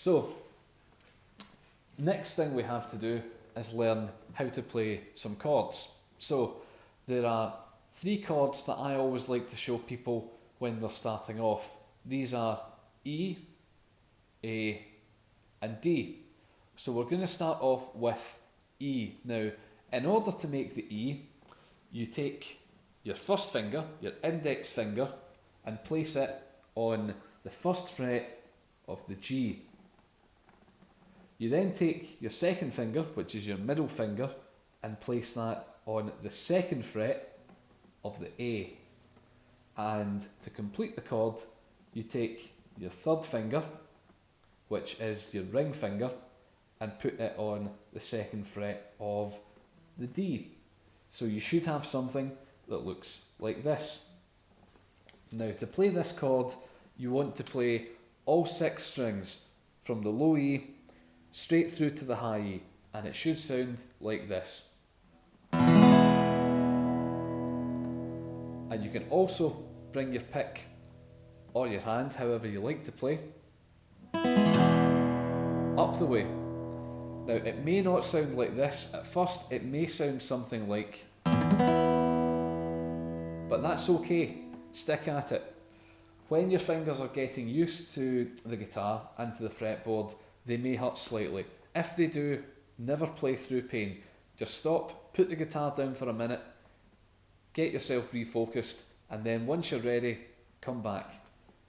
So, next thing we have to do is learn how to play some chords. So, there are 3 chords that I always like to show people when they're starting off. These are E, A, and D. So we're going to start off with E. Now, in order to make the E, you take your first finger, your index finger, and place it on the first fret of the G. You then take your second finger, which is your middle finger, and place that on the second fret of the A. And to complete the chord, you take your third finger, which is your ring finger, and put it on the second fret of the D. So you should have something that looks like this. Now, to play this chord, you want to play all 6 strings from the low E straight through to the high E, and it should sound like this. And you can also bring your pick or your hand, however you like to play, up the way. Now, it may not sound like this at first, it may sound something like, but that's okay, stick at it. When your fingers are getting used to the guitar and to the fretboard, they may hurt slightly. If they do, never play through pain. Just stop, put the guitar down for a minute, get yourself refocused, and then once you're ready, come back.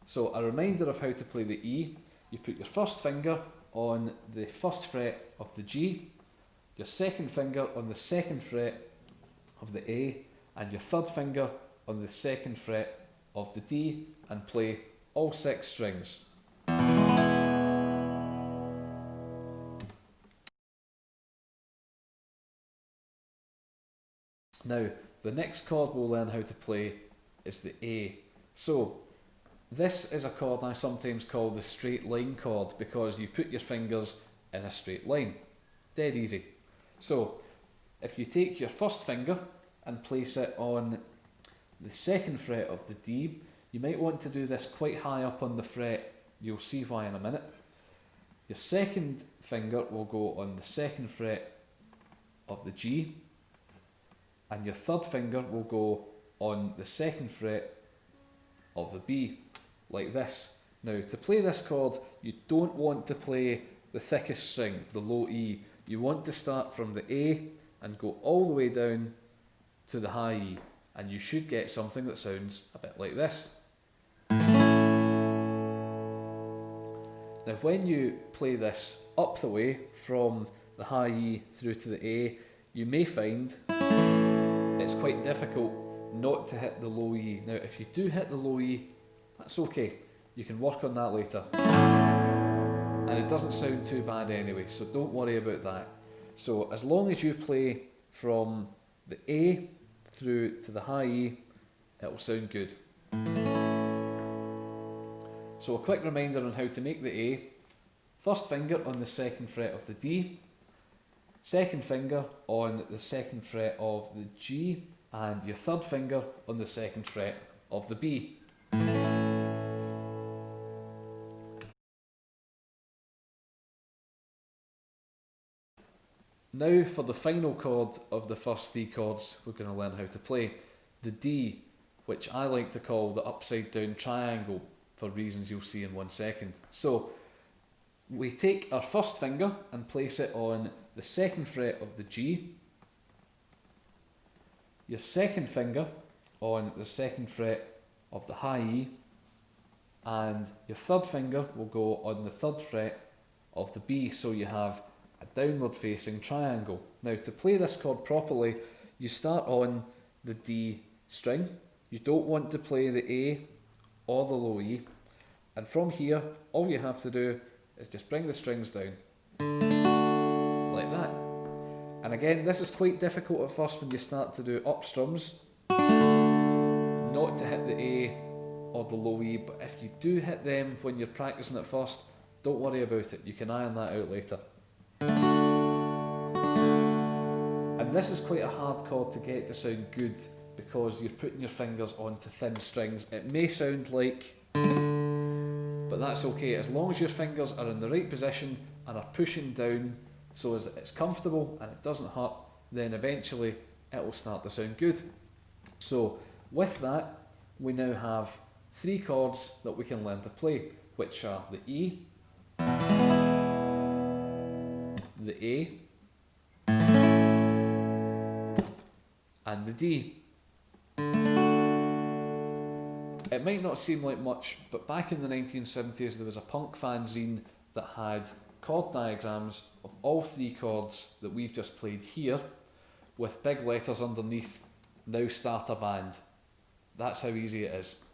So a reminder of how to play the E: you put your first finger on the first fret of the G, your second finger on the second fret of the A, and your third finger on the second fret of the D, and play all 6 strings. Now, the next chord we'll learn how to play is the A. So, this is a chord I sometimes call the straight line chord, because you put your fingers in a straight line. Dead easy. So, if you take your first finger and place it on the second fret of the D, you might want to do this quite high up on the fret. You'll see why in a minute. Your second finger will go on the second fret of the G, and your third finger will go on the second fret of the B, like this. Now, to play this chord, you don't want to play the thickest string, the low E. You want to start from the A and go all the way down to the high E, and you should get something that sounds a bit like this. Now, when you play this up the way from the high E through to the A, you may find it's quite difficult not to hit the low E. Now, if you do hit the low E, that's okay. You can work on that later. And it doesn't sound too bad anyway, so don't worry about that. So as long as you play from the A through to the high E, it'll sound good. So a quick reminder on how to make the A: first finger on the second fret of the D, second finger on the second fret of the G, and your third finger on the second fret of the B. Now for the final chord of the first 3 chords we're going to learn how to play, the D, which I like to call the upside down triangle for reasons you'll see in 1 second. So we take our first finger and place it on the second fret of the G, your second finger on the second fret of the high E, and your third finger will go on the third fret of the B, so you have a downward facing triangle. Now, to play this chord properly, you start on the D string. You don't want to play the A or the low E, and from here all you have to do is just bring the strings down like that. And again, this is quite difficult at first when you start to do up strums, not to hit the A or the low E, but if you do hit them when you're practicing at first, don't worry about it, you can iron that out later. And this is quite a hard chord to get to sound good, because you're putting your fingers onto thin strings. It may sound like, but but that's okay as long as your fingers are in the right position and are pushing down so as it's comfortable and it doesn't hurt, then eventually it will start to sound good. So with that, we now have 3 chords that we can learn to play, which are the E, the A, and the D. It might not seem like much, but back in the 1970s there was a punk fanzine that had chord diagrams of all 3 chords that we've just played here, with big letters underneath, "Now start a band." That's how easy it is.